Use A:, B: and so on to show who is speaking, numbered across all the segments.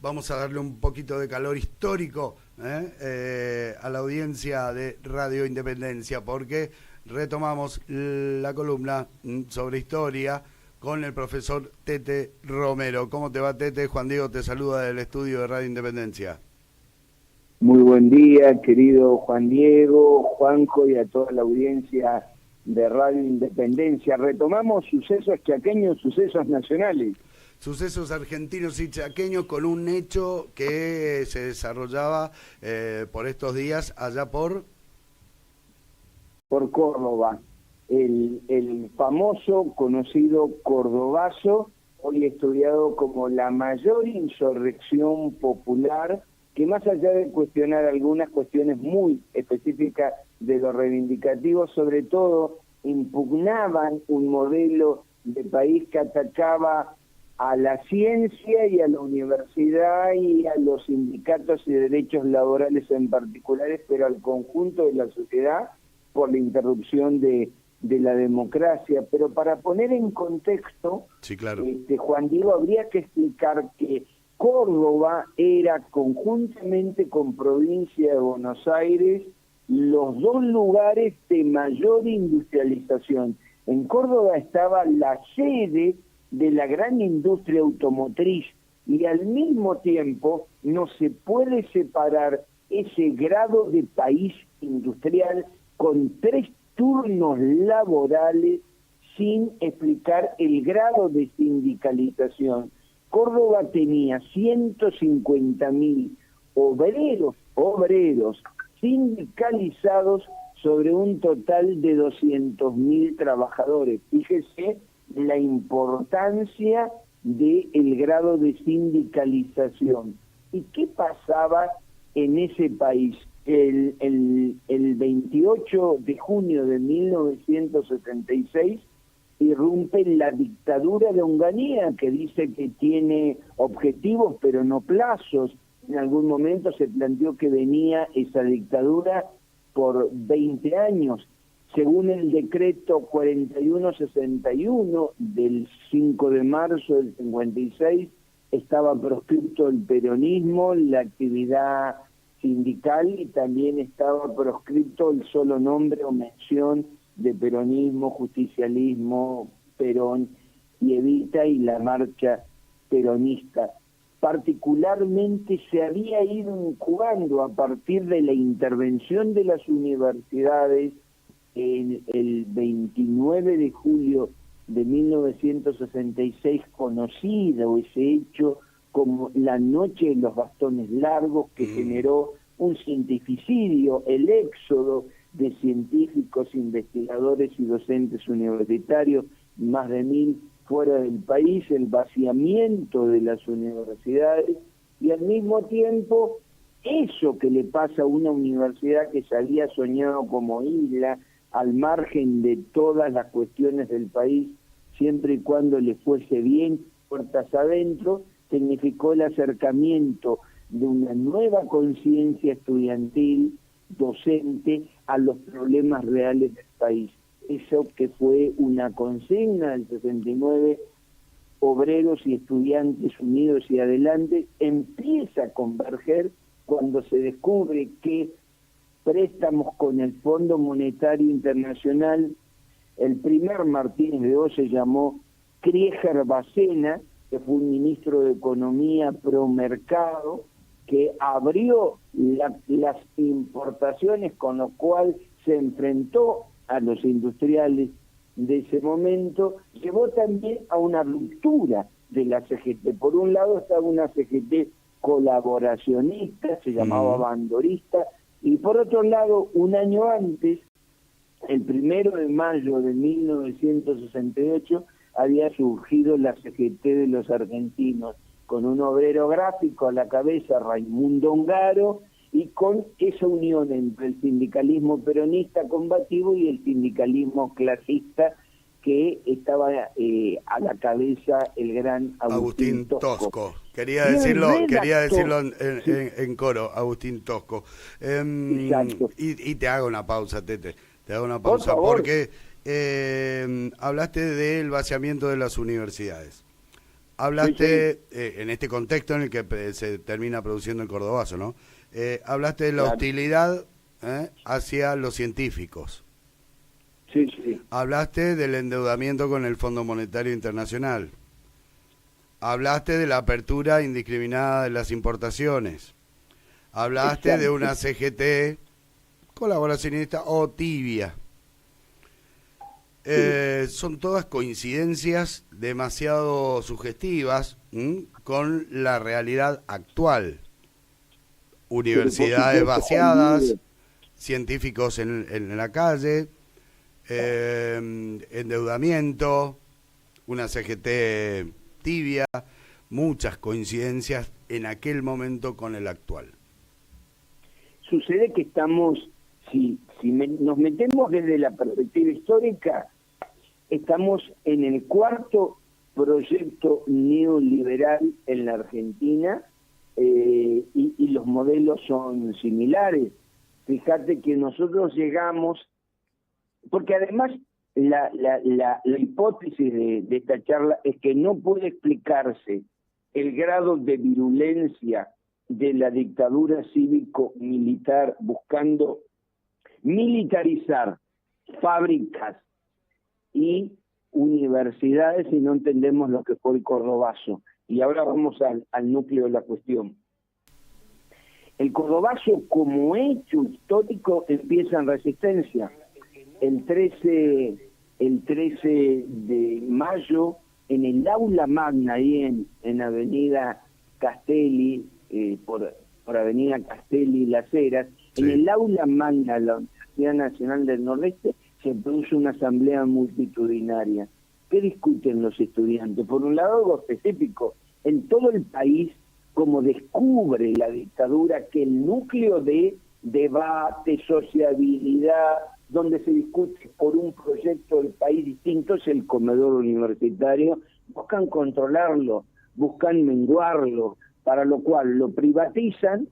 A: Vamos a darle un poquito de calor histórico a la audiencia de Radio Independencia, porque retomamos la columna sobre historia con el profesor Tete Romero. ¿Cómo te va, Tete? Juan Diego te saluda del estudio de Radio Independencia.
B: Muy buen día, querido Juan Diego, Juanjo y a toda la audiencia de Radio Independencia. Retomamos sucesos chaqueños, sucesos nacionales.
A: Sucesos argentinos y chaqueños con un hecho que se desarrollaba por estos días allá por
B: Córdoba. El famoso, conocido Cordobazo, hoy estudiado como la mayor insurrección popular, que más allá de cuestionar algunas cuestiones muy específicas de lo reivindicativo, sobre todo impugnaban un modelo de país que atacaba a la ciencia y a la universidad y a los sindicatos y derechos laborales en particulares, pero al conjunto de la sociedad por la interrupción de la democracia. Pero para poner en contexto,
A: sí, claro.
B: Juan Diego, habría que explicar que Córdoba era, conjuntamente con provincia de Buenos Aires, los dos lugares de mayor industrialización. En Córdoba estaba la sede de la gran industria automotriz y al mismo tiempo no se puede separar ese grado de país industrial con 3 turnos laborales sin explicar el grado de sindicalización. Córdoba tenía 150.000 obreros sindicalizados sobre un total de 200.000 trabajadores. Fíjese la importancia del grado de sindicalización. ¿Y qué pasaba en ese país? El 28 de junio de 1976 irrumpe la dictadura de Onganía, que dice que tiene objetivos pero no plazos. En algún momento se planteó que venía esa dictadura por 20 años. Según el decreto 4161 del 5 de marzo del 56, estaba proscripto el peronismo, la actividad sindical, y también estaba proscripto el solo nombre o mención de peronismo, justicialismo, Perón y Evita y la marcha peronista. Particularmente se había ido incubando a partir de la intervención de las universidades el 29 de julio de 1966, conocido ese hecho como la Noche de los Bastones Largos, que generó un cientificidio, el éxodo de científicos, investigadores y docentes universitarios, más de 1.000 fuera del país, el vaciamiento de las universidades y al mismo tiempo eso que le pasa a una universidad que se había soñado como isla, al margen de todas las cuestiones del país, siempre y cuando le fuese bien, puertas adentro, significó el acercamiento de una nueva conciencia estudiantil, docente, a los problemas reales del país. Eso que fue una consigna del 69, obreros y estudiantes unidos y adelante, empieza a converger cuando se descubre que préstamos con el Fondo Monetario Internacional, el primer Martínez de Oz se llamó Krieger Bacena, que fue un ministro de Economía pro mercado, que abrió las importaciones, con lo cual se enfrentó a los industriales de ese momento, llevó también a una ruptura de la CGT. Por un lado estaba una CGT colaboracionista, se llamaba bandorista, y por otro lado, un año antes, el 1 de mayo de 1968, había surgido la CGT de los argentinos, con un obrero gráfico a la cabeza, Raimundo Ongaro, y con esa unión entre el sindicalismo peronista combativo y el sindicalismo clasista, que estaba a la cabeza el gran Agustín Tosco.
A: Quería decirlo en coro, Agustín Tosco. Y te hago una pausa, Tete. Te hago una pausa porque hablaste del vaciamiento de las universidades. Hablaste, en este contexto en el que se termina produciendo el Cordobazo, ¿no? Hablaste de la hostilidad hacia los científicos.
B: Sí, sí.
A: Hablaste del endeudamiento con el Fondo Monetario Internacional. Hablaste de la apertura indiscriminada de las importaciones. Hablaste de una CGT colaboracionista o tibia. Son todas coincidencias demasiado sugestivas con la realidad actual. Universidades vaciadas, científicos en la calle, endeudamiento, una CGT tibia, muchas coincidencias en aquel momento con el actual.
B: Sucede que estamos, si nos metemos desde la perspectiva histórica, estamos en el cuarto proyecto neoliberal en la Argentina, y los modelos son similares. Fíjate que nosotros llegamos, porque además la hipótesis de esta charla es que no puede explicarse el grado de virulencia de la dictadura cívico-militar buscando militarizar fábricas y universidades si no entendemos lo que fue el Cordobazo. Y ahora vamos al núcleo de la cuestión. El Cordobazo, como hecho histórico, empieza en Resistencia. El 13 de mayo, en el aula magna, ahí en Avenida Castelli, por Avenida Castelli y Las Heras, sí. En el aula magna de la Universidad Nacional del Nordeste se produce una asamblea multitudinaria. ¿Qué discuten los estudiantes? Por un lado, algo específico. En todo el país, como descubre la dictadura que el núcleo de debate, sociabilidad, donde se discute por un proyecto del país distinto, es el comedor universitario, buscan controlarlo, buscan menguarlo, para lo cual lo privatizan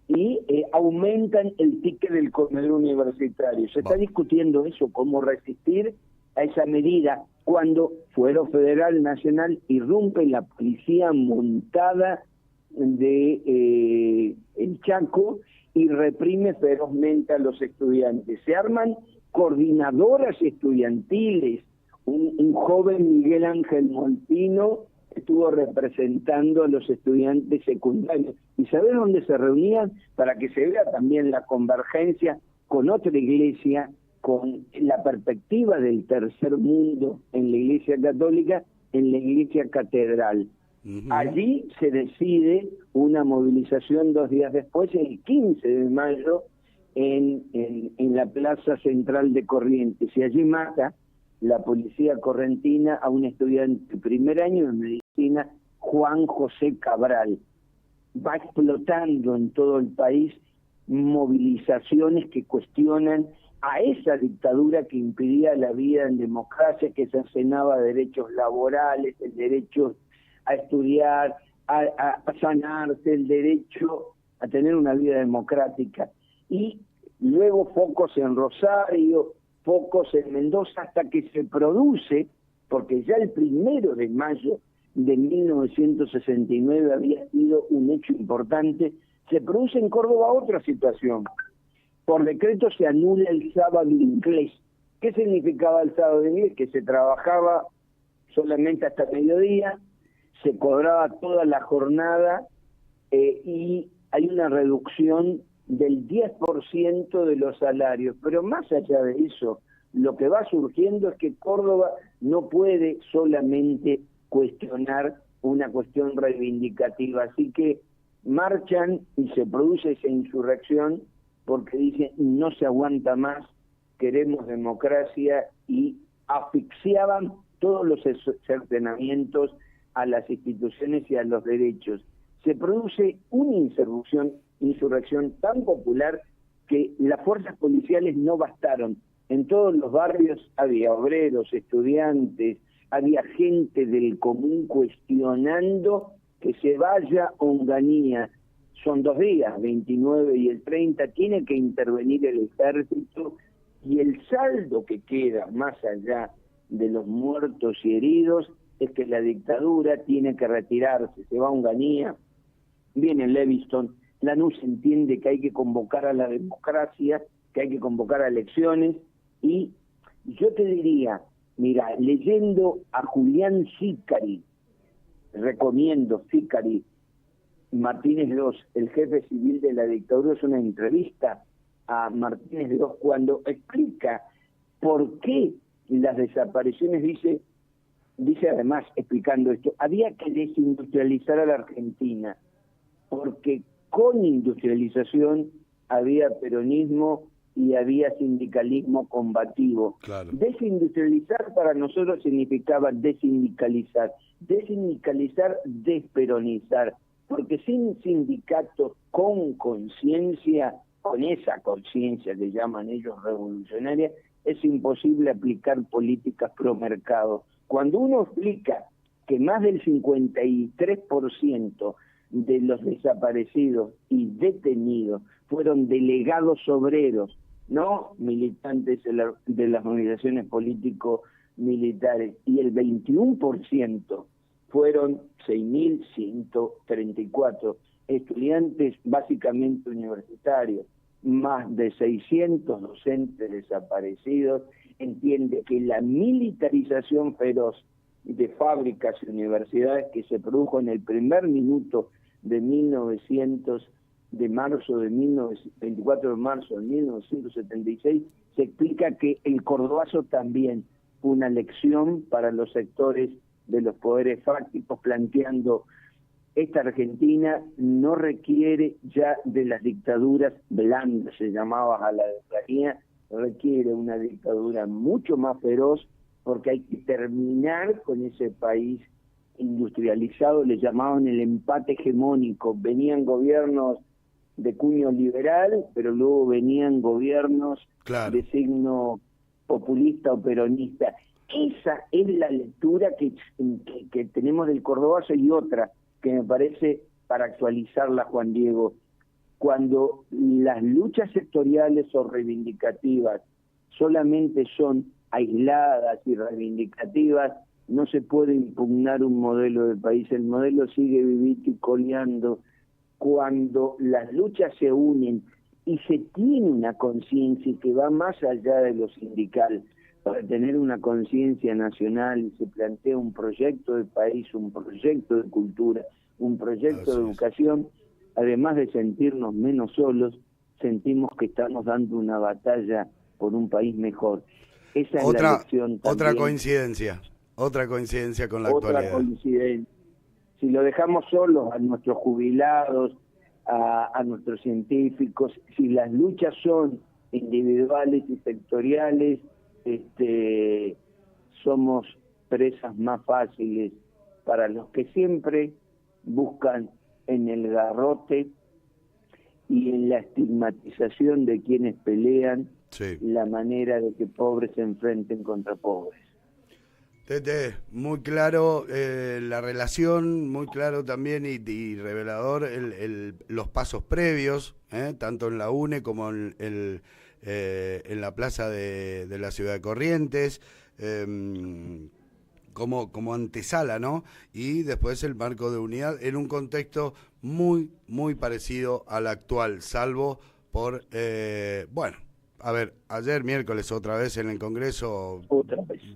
B: y aumentan el ticket del comedor universitario. Se está discutiendo eso, cómo resistir a esa medida, cuando Fuero Federal Nacional irrumpe la policía montada de el Chaco y reprime ferozmente a los estudiantes. Se arman coordinadoras estudiantiles. Un joven Miguel Ángel Moltino estuvo representando a los estudiantes secundarios. ¿Y sabés dónde se reunían? Para que se vea también la convergencia con otra iglesia, con la perspectiva del tercer mundo en la Iglesia Católica, en la Iglesia Catedral. Allí se decide una movilización 2 días después, el 15 de mayo, en la Plaza Central de Corrientes. Y allí mata la policía correntina a un estudiante de primer año de medicina, Juan José Cabral. Va explotando en todo el país movilizaciones que cuestionan a esa dictadura que impedía la vida en democracia, que cercenaba derechos laborales, el derecho a estudiar, a sanarse, el derecho a tener una vida democrática. Y luego focos en Rosario, focos en Mendoza, hasta que se produce, porque ya el 1 de mayo de 1969 había sido un hecho importante, se produce en Córdoba otra situación. Por decreto se anula el sábado inglés. ¿Qué significaba el sábado inglés? Que se trabajaba solamente hasta mediodía, se cobraba toda la jornada y hay una reducción del 10% de los salarios. Pero más allá de eso, lo que va surgiendo es que Córdoba no puede solamente cuestionar una cuestión reivindicativa. Así que marchan y se produce esa insurrección porque dicen no se aguanta más, queremos democracia, y asfixiaban todos los cercenamientos a las instituciones y a los derechos. Se produce una insurrección tan popular que las fuerzas policiales no bastaron. En todos los barrios había obreros, estudiantes, había gente del común cuestionando que se vaya Onganía. Son 2 días, 29 y el 30, tiene que intervenir el ejército, y el saldo que queda, más allá de los muertos y heridos, es que la dictadura tiene que retirarse, se va a Onganía, viene Leviston, Lanús entiende que hay que convocar a la democracia, que hay que convocar a elecciones, y yo te diría, mira, leyendo a Julián Sicari, recomiendo Sicari, Martínez II, el jefe civil de la dictadura, es una entrevista a Martínez II cuando explica por qué las desapariciones, dice además, explicando esto, había que desindustrializar a la Argentina, porque con industrialización había peronismo y había sindicalismo combativo.
A: Claro.
B: Desindustrializar para nosotros significaba desindicalizar, desperonizar, porque sin sindicatos con conciencia, con esa conciencia que llaman ellos revolucionaria, es imposible aplicar políticas pro mercado. Cuando uno explica que más del 53% de los desaparecidos y detenidos fueron delegados obreros, no militantes de las organizaciones político-militares, y el 21% fueron 6.134 estudiantes básicamente universitarios, más de 600 docentes desaparecidos, entiende que la militarización feroz de fábricas y universidades que se produjo en el primer minuto de 24 de marzo de 1976, se explica que el Cordobazo también fue una lección para los sectores de los poderes fácticos, planteando esta Argentina no requiere ya de las dictaduras blandas, se llamaba a la democracia, requiere una dictadura mucho más feroz, porque hay que terminar con ese país industrializado, le llamaban el empate hegemónico. Venían gobiernos de cuño liberal, pero luego venían gobiernos de signo populista o peronista. Esa es la lectura que tenemos del Cordobazo, y otra que me parece para actualizarla, Juan Diego. Cuando las luchas sectoriales o reivindicativas solamente son aisladas y reivindicativas, no se puede impugnar un modelo de país. El modelo sigue vivito y coleando. Cuando las luchas se unen y se tiene una conciencia que va más allá de lo sindical, para tener una conciencia nacional, y se plantea un proyecto de país, un proyecto de cultura, un proyecto de educación, además de sentirnos menos solos, sentimos que estamos dando una batalla por un país mejor. Esa es la lección también.
A: Otra coincidencia con la actualidad.
B: Otra coincidencia. Si lo dejamos solos a nuestros jubilados, a nuestros científicos, si las luchas son individuales y sectoriales, somos presas más fáciles para los que siempre buscan en el garrote y en la estigmatización de quienes pelean la manera de que pobres se enfrenten contra pobres.
A: Tete, muy claro la relación, muy claro también y revelador los pasos previos, tanto en la UNE como en la plaza de la ciudad de Corrientes, como antesala, ¿no? Y después el marco de unidad en un contexto muy, muy parecido al actual, salvo por, a ver, ayer miércoles otra vez en el Congreso,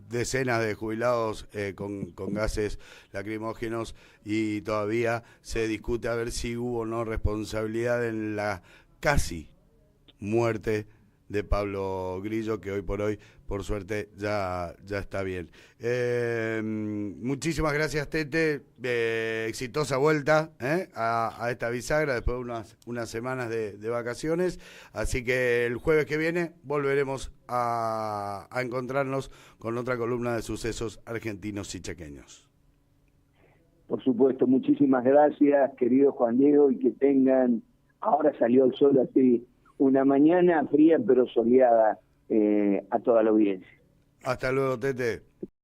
A: decenas de jubilados con gases lacrimógenos, y todavía se discute a ver si hubo o no responsabilidad en la casi muerte de Pablo Grillo, que hoy por hoy, por suerte, ya está bien. Muchísimas gracias, Tete. Exitosa vuelta a esta bisagra después de unas semanas de vacaciones. Así que el jueves que viene volveremos a encontrarnos con otra columna de sucesos argentinos y chaqueños.
B: Por supuesto, muchísimas gracias, querido Juan Diego, y que tengan, ahora salió el sol así, una mañana fría pero soleada a toda la audiencia.
A: Hasta luego, Tete.